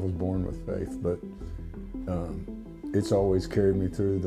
was born with faith, but it's always carried me through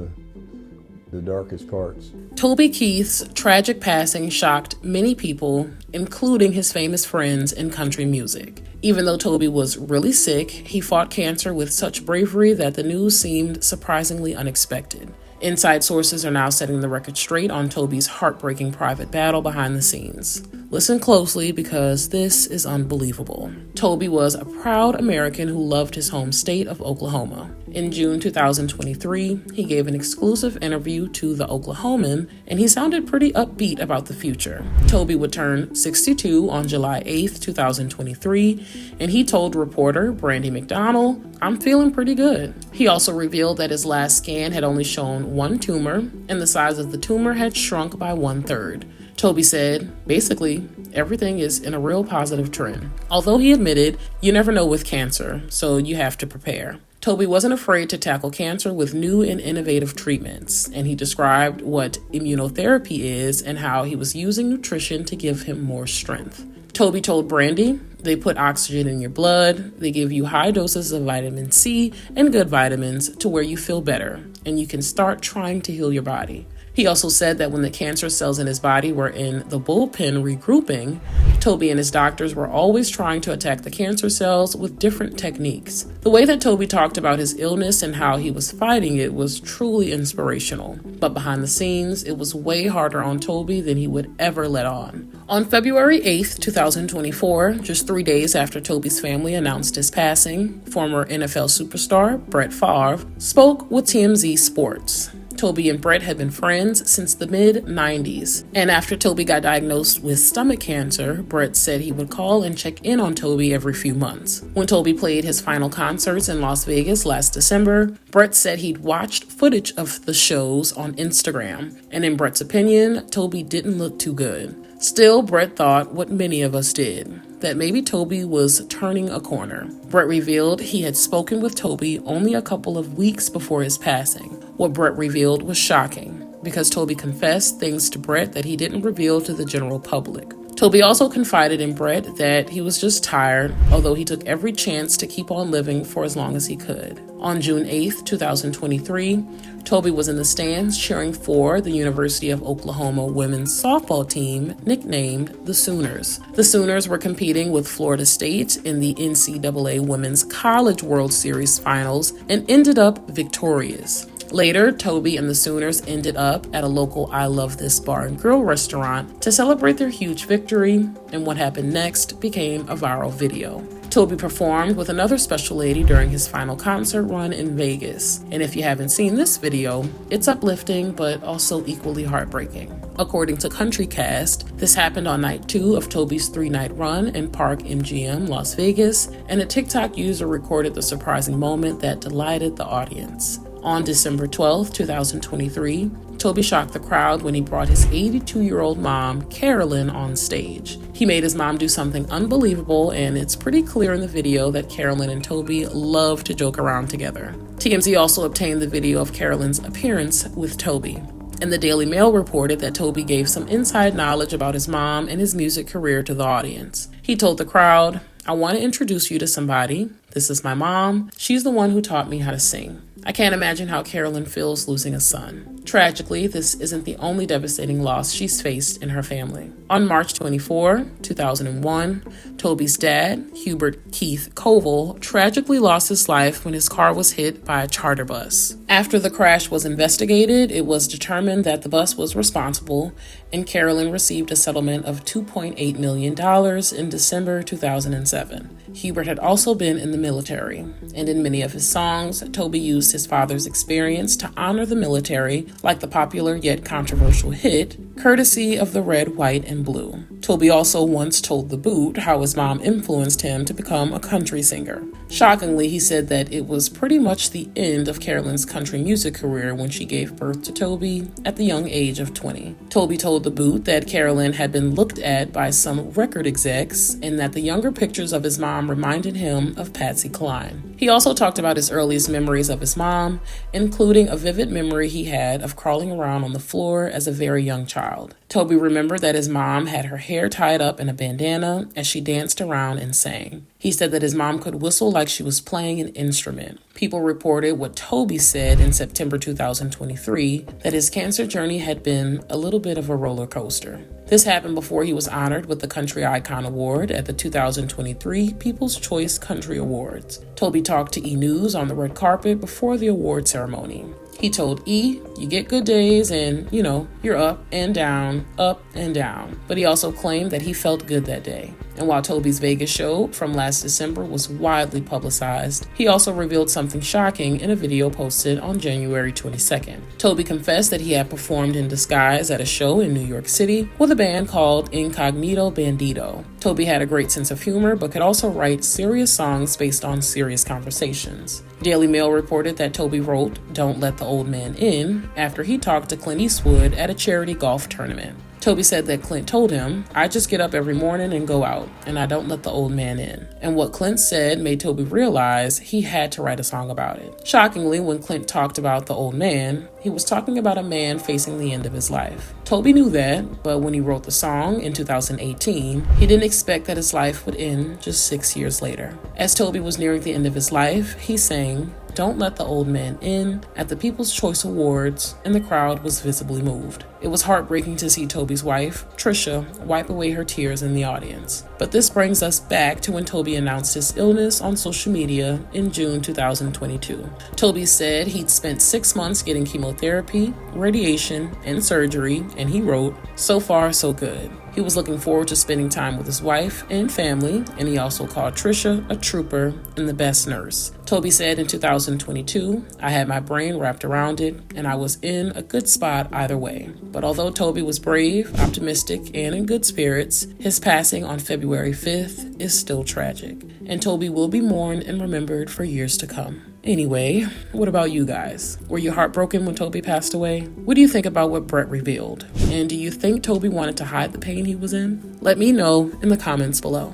the darkest parts. Toby Keith's tragic passing shocked many people, including his famous friends in country music. Even though Toby was really sick, he fought cancer with such bravery that the news seemed surprisingly unexpected. Inside sources are now setting the record straight on Toby's heartbreaking private battle behind the scenes. Listen closely because this is unbelievable. Toby was a proud American who loved his home state of Oklahoma. In June 2023, he gave an exclusive interview to The Oklahoman, and he sounded pretty upbeat about the future. Toby would turn 62 on July 8th, 2023, and he told reporter Brandy McDonald, "I'm feeling pretty good." He also revealed that his last scan had only shown one tumor, and the size of the tumor had shrunk by 1/3. Toby said, basically, everything is in a real positive trend. Although he admitted, you never know with cancer, so you have to prepare. Toby wasn't afraid to tackle cancer with new and innovative treatments, and he described what immunotherapy is and how he was using nutrition to give him more strength. Toby told Brandy, "They put oxygen in your blood, they give you high doses of vitamin C and good vitamins to where you feel better, and you can start trying to heal your body." He also said that when the cancer cells in his body were in the bullpen regrouping, Toby and his doctors were always trying to attack the cancer cells with different techniques. The way that Toby talked about his illness and how he was fighting it was truly inspirational. But behind the scenes, it was way harder on Toby than he would ever let on. On February 8th, 2024, just 3 days after Toby's family announced his passing, former NFL superstar Brett Favre spoke with TMZ Sports. Toby and Brett had been friends since the mid-90s. And after Toby got diagnosed with stomach cancer, Brett said he would call and check in on Toby every few months. When Toby played his final concerts in Las Vegas last December, Brett said he'd watched footage of the shows on Instagram. And in Brett's opinion, Toby didn't look too good. Still, Brett thought what many of us did, that maybe Toby was turning a corner. Brett revealed he had spoken with Toby only a couple of weeks before his passing. What Brett revealed was shocking, because Toby confessed things to Brett that he didn't reveal to the general public. Toby also confided in Brett that he was just tired, although he took every chance to keep on living for as long as he could. On June 8th, 2023, Toby was in the stands cheering for the University of Oklahoma women's softball team nicknamed the Sooners. The Sooners were competing with Florida State in the NCAA Women's College World Series finals and ended up victorious. Later, Toby and the Sooners ended up at a local I Love This Bar and Grill restaurant to celebrate their huge victory, and what happened next became a viral video. Toby performed with another special lady during his final concert run in Vegas, and if you haven't seen this video, it's uplifting but also equally heartbreaking. According to CountryCast, this happened on night 2 of Toby's 3-night run in Park MGM, Las Vegas, and a TikTok user recorded the surprising moment that delighted the audience. On December 12, 2023, Toby shocked the crowd when he brought his 82-year-old mom, Carolyn, on stage. He made his mom do something unbelievable, and it's pretty clear in the video that Carolyn and Toby love to joke around together. TMZ also obtained the video of Carolyn's appearance with Toby. And the Daily Mail reported that Toby gave some inside knowledge about his mom and his music career to the audience. He told the crowd, "I want to introduce you to somebody. This is my mom. She's the one who taught me how to sing. I can't imagine how Carolyn feels losing a son." Tragically, this isn't the only devastating loss she's faced in her family. On March 24, 2001, Toby's dad, Hubert Keith Koval, tragically lost his life when his car was hit by a charter bus. After the crash was investigated, it was determined that the bus was responsible, and Carolyn received a settlement of $2.8 million in December 2007. Hubert had also been in the military, and in many of his songs, Toby used his father's experience to honor the military, like the popular yet controversial hit, Courtesy of the Red, White, and Blue. Toby also once told The Boot how his mom influenced him to become a country singer. Shockingly, he said that it was pretty much the end of Carolyn's country music career when she gave birth to Toby at the young age of 20. Toby told The Boot that Carolyn had been looked at by some record execs and that the younger pictures of his mom reminded him of Patsy Cline. He also talked about his earliest memories of his mom, including a vivid memory he had of crawling around on the floor as a very young child. child. Toby remembered that his mom had her hair tied up in a bandana as she danced around and sang. He said that his mom could whistle like she was playing an instrument. People reported what Toby said in September 2023, that his cancer journey had been a little bit of a roller coaster. This happened before he was honored with the Country Icon Award at the 2023 People's Choice Country Awards. Toby talked to E! News on the red carpet before the award ceremony. He told E! You get good days and, you're up and down, up and down. But he also claimed that he felt good that day. And while Toby's Vegas show from last December was widely publicized, he also revealed something shocking in a video posted on January 22nd. Toby confessed that he had performed in disguise at a show in New York City with a band called Incognito Bandito. Toby had a great sense of humor, but could also write serious songs based on serious conversations. Daily Mail reported that Toby wrote "Don't Let the Old Man In" after he talked to Clint Eastwood at a charity golf tournament. Toby said that Clint told him, "I just get up every morning and go out, and I don't let the old man in." And what Clint said made Toby realize he had to write a song about it. Shockingly, when Clint talked about the old man, he was talking about a man facing the end of his life. Toby knew that, but when he wrote the song in 2018, he didn't expect that his life would end just 6 years later. As Toby was nearing the end of his life, he sang "Don't Let the Old Man In" at the People's Choice Awards, and the crowd was visibly moved. It was heartbreaking to see Toby's wife, Trisha, wipe away her tears in the audience. But this brings us back to when Toby announced his illness on social media in June 2022. Toby said he'd spent 6 months getting chemotherapy, radiation, and surgery, and he wrote, "So far, so good." He was looking forward to spending time with his wife and family, and he also called Trisha a trooper and the best nurse. Toby said in 2022, "I had my brain wrapped around it, and I was in a good spot either way." But although Toby was brave, optimistic, and in good spirits, his passing on February 5th is still tragic, and Toby will be mourned and remembered for years to come. Anyway, what about you guys? Were you heartbroken when Toby passed away? What do you think about what Brett revealed? And do you think Toby wanted to hide the pain he was in? Let me know in the comments below.